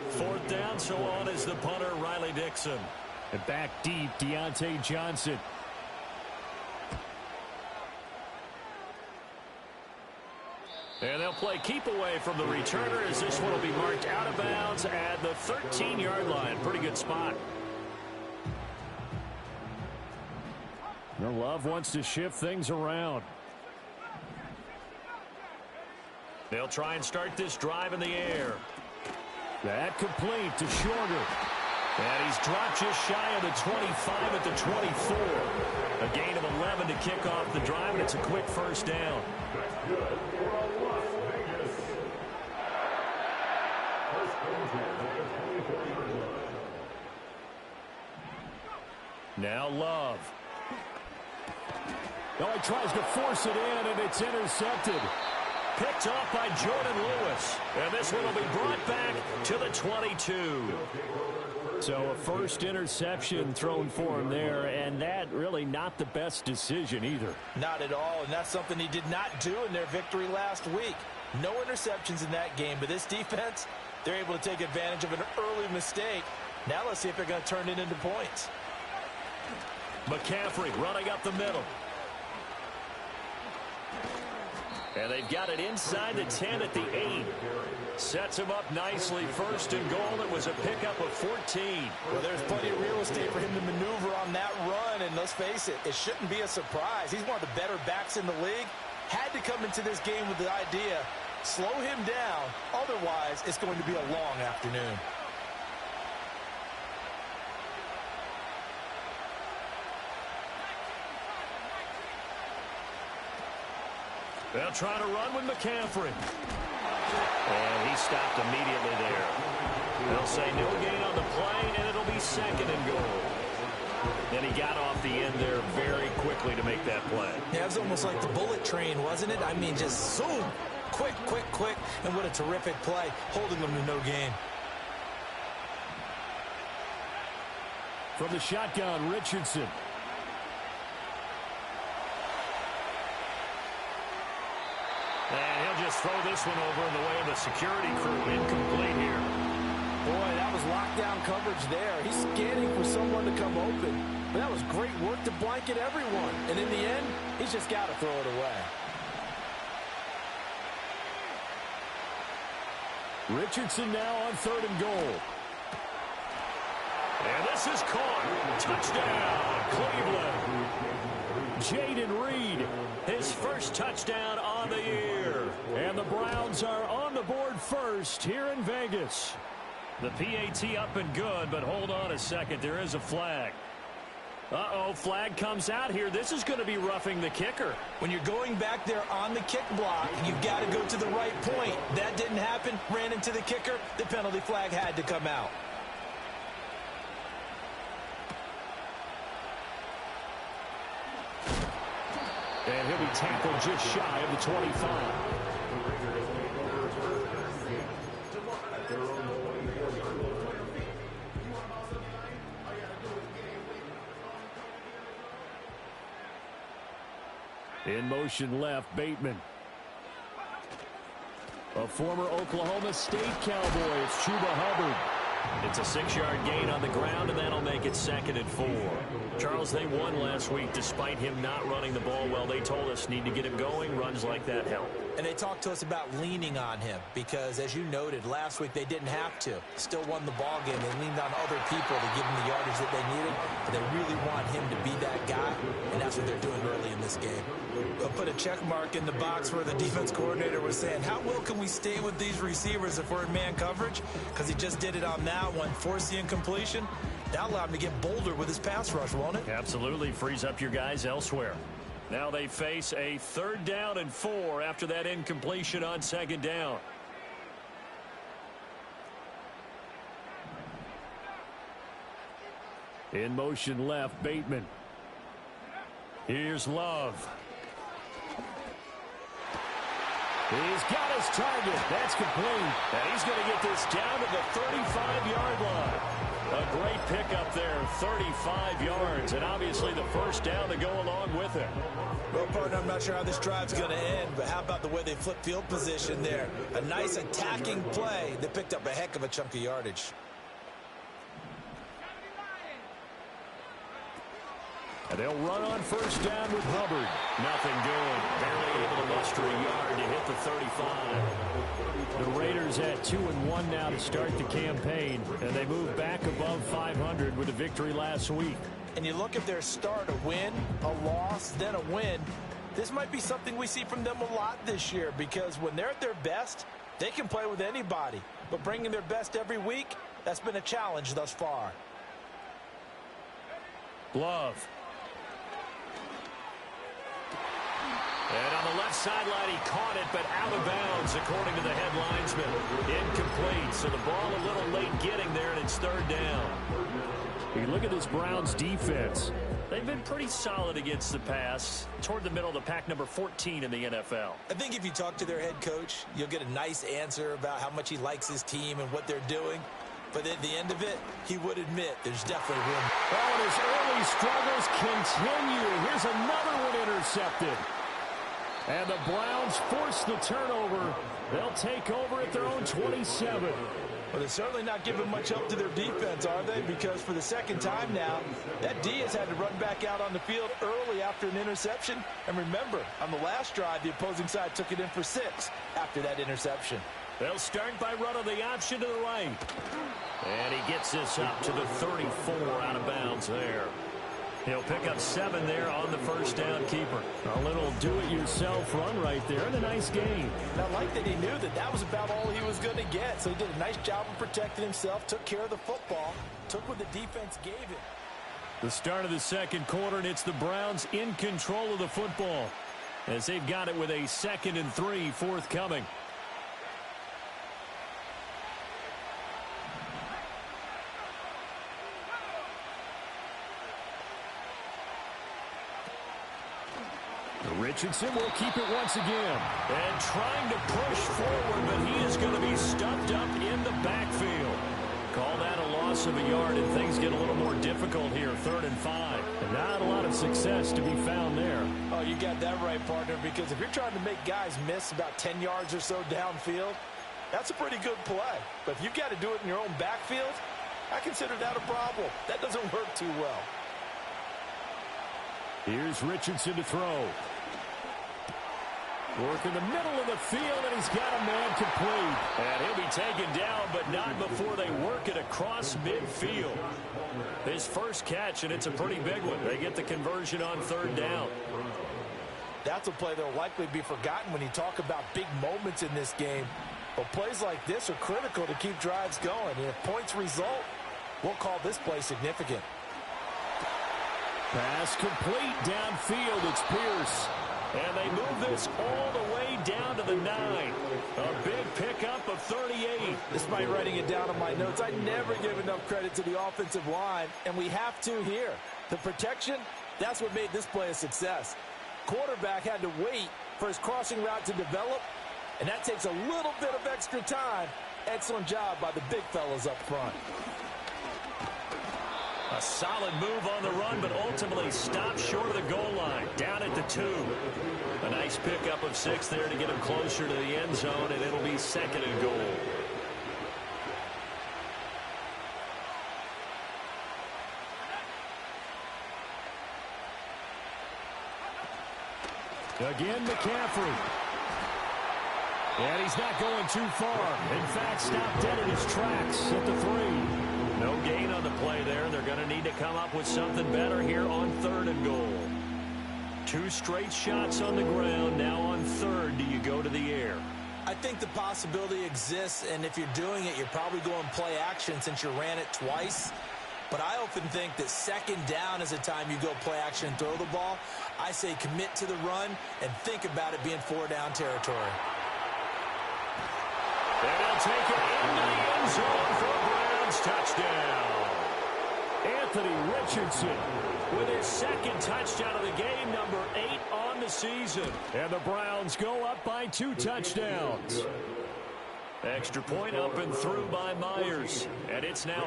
Fourth down, so on is the punter, Riley Dixon. And back deep, Deontay Johnson. And they'll play keep away from the returner as this one will be marked out of bounds at the 13-yard line. Pretty good spot. Now Love wants to shift things around. They'll try and start this drive in the air. That complete to Shorter. And he's dropped just shy of the 25 at the 24. A gain of 11 to kick off the drive, and it's a quick first down. Now Love. Oh, he tries to force it in, and it's intercepted. Picked off by Jordan Lewis. And this one will be brought back to the 22. So a first interception thrown for him there, and that really not the best decision either. Not at all, and that's something he did not do in their victory last week. No interceptions in that game, but this defense, they're able to take advantage of an early mistake. Now let's see if they're going to turn it into points. McCaffrey running up the middle. And they've got it inside the 10 at the 8. Sets him up nicely. First and goal. It was a pickup of 14. Well, there's plenty of real estate for him to maneuver on that run. And let's face it, it shouldn't be a surprise. He's one of the better backs in the league. Had to come into this game with the idea, slow him down. Otherwise, it's going to be a long afternoon. They'll try to run with McCaffrey. And he stopped immediately there. They'll say no gain on the play, and it'll be second and goal. And he got off the end there very quickly to make that play. Yeah, it was almost like the bullet train, wasn't it? I mean, just zoom. Quick, quick, quick. And what a terrific play, holding them to no gain. From the shotgun, Richardson. And he'll just throw this one over in the way of the security crew. Incomplete here. Boy, that was lockdown coverage there. He's scanning for someone to come open. But that was great work to blanket everyone. And in the end, he's just got to throw it away. Richardson now on third and goal. And this is caught. Touchdown, Cleveland. Jaden Reed, his first touchdown on the year. And the Browns are on the board first here in Vegas. The PAT up and good, but hold on a second. There is a flag. Uh-oh, flag comes out here. This is going to be roughing the kicker. When you're going back there on the kick block, you've got to go to the right point. That didn't happen. Ran into the kicker. The penalty flag had to come out. And he'll be tackled just shy of the 25. In motion left, Bateman. A former Oklahoma State Cowboy, it's Chuba Hubbard. It's a 6-yard gain on the ground, and that'll make it 2nd and 4. Charles, they won last week despite him not running the ball well. They told us need to get him going. Runs like that help. And they talked to us about leaning on him because, as you noted, last week they didn't have to. Still won the ball game. They leaned on other people to give him the yardage that they needed, but they really want him to be that guy, and that's what they're doing early in this game. They'll put a check mark in the box where the defense coordinator was saying, how well can we stay with these receivers if we're in man coverage? Because he just did it on that one. Force the incompletion. That'll allow him to get bolder with his pass rush, won't it? Absolutely. Frees up your guys elsewhere. Now they face a 3rd down and 4 after that incompletion on 2nd down. In motion left, Bateman. Here's Love. He's got his target. That's complete. And he's going to get this down to the 35-yard line. A great pickup there, 35 yards, and obviously the first down to go along with it. Well, partner, I'm not sure how this drive's going to end, but how about the way they flip field position there? A nice attacking play that picked up a heck of a chunk of yardage. And they'll run on first down with Hubbard. Nothing doing. Barely able to muster a yard to hit the 35. The Raiders at 2-1 now to start the campaign, and they move back above 500 with a victory last week. And you look at their start, a win, a loss, then a win. This might be something we see from them a lot this year, because when they're at their best, they can play with anybody. But bringing their best every week, that's been a challenge thus far. Love. And on the left sideline, he caught it, but out of bounds, according to the head linesman. Incomplete, so the ball a little late getting there, and it's third down. You look at this Browns defense. They've been pretty solid against the pass, toward the middle of the pack, number 14 in the NFL. I think if you talk to their head coach, you'll get a nice answer about how much he likes his team and what they're doing. But at the end of it, he would admit there's definitely room. Oh, and his early struggles continue. Here's another one intercepted. And the Browns force the turnover. They'll take over at their own 27. Well, they're certainly not giving much help to their defense, are they? Because for the second time now, that D has had to run back out on the field early after an interception. And remember, on the last drive, the opposing side took it in for 6 after that interception. They'll start by running the option to the right. And he gets this up to the 34 out of bounds there. He'll pick up 7 there on the first down keeper. A little do-it-yourself run right there, and a nice game. And I like that he knew that that was about all he was going to get. So he did a nice job of protecting himself, took care of the football, took what the defense gave him. The start of the second quarter, and it's the Browns in control of the football as they've got it with a 2nd and 3 forthcoming. Richardson will keep it once again. And trying to push forward, but he is going to be stuffed up in the backfield. Call that a loss of a yard, and things get a little more difficult here, 3rd and 5. And not a lot of success to be found there. Oh, you got that right, partner, because if you're trying to make guys miss about 10 yards or so downfield, that's a pretty good play. But if you've got to do it in your own backfield, I consider that a problem. That doesn't work too well. Here's Richardson to throw. Work in the middle of the field, and he's got a man complete. And he'll be taken down, but not before they work it across midfield. His first catch, and it's a pretty big one. They get the conversion on 3rd down. That's a play that will likely be forgotten when you talk about big moments in this game. But plays like this are critical to keep drives going. And if points result, we'll call this play significant. Pass complete downfield. It's Pierce. And they move this all the way down to the 9. A big pickup of 38. Despite writing it down on my notes, I never give enough credit to the offensive line, and we have to here. The protection, that's what made this play a success. Quarterback had to wait for his crossing route to develop, and that takes a little bit of extra time. Excellent job by the big fellas up front. A solid move on the run, but ultimately stopped short of the goal line, down at the 2. A nice pickup of 6 there to get him closer to the end zone, and it'll be 2nd and goal. Again, McCaffrey. And he's not going too far. In fact, stopped dead in his tracks at the 3. No gain on the play there. They're going to need to come up with something better here on 3rd and goal. 2 straight shots on the ground. Now on 3rd, do you go to the air? I think the possibility exists, and if you're doing it, you're probably going play action since you ran it twice. But I often think that 2nd down is the time you go play action and throw the ball. I say commit to the run and think about it being 4-down territory. And they'll take it into the end zone for a Browns touchdown. Anthony Richardson with his second touchdown of the game, number 8 on the season. And the Browns go up by 2 touchdowns. Extra point up and through by Myers. And it's now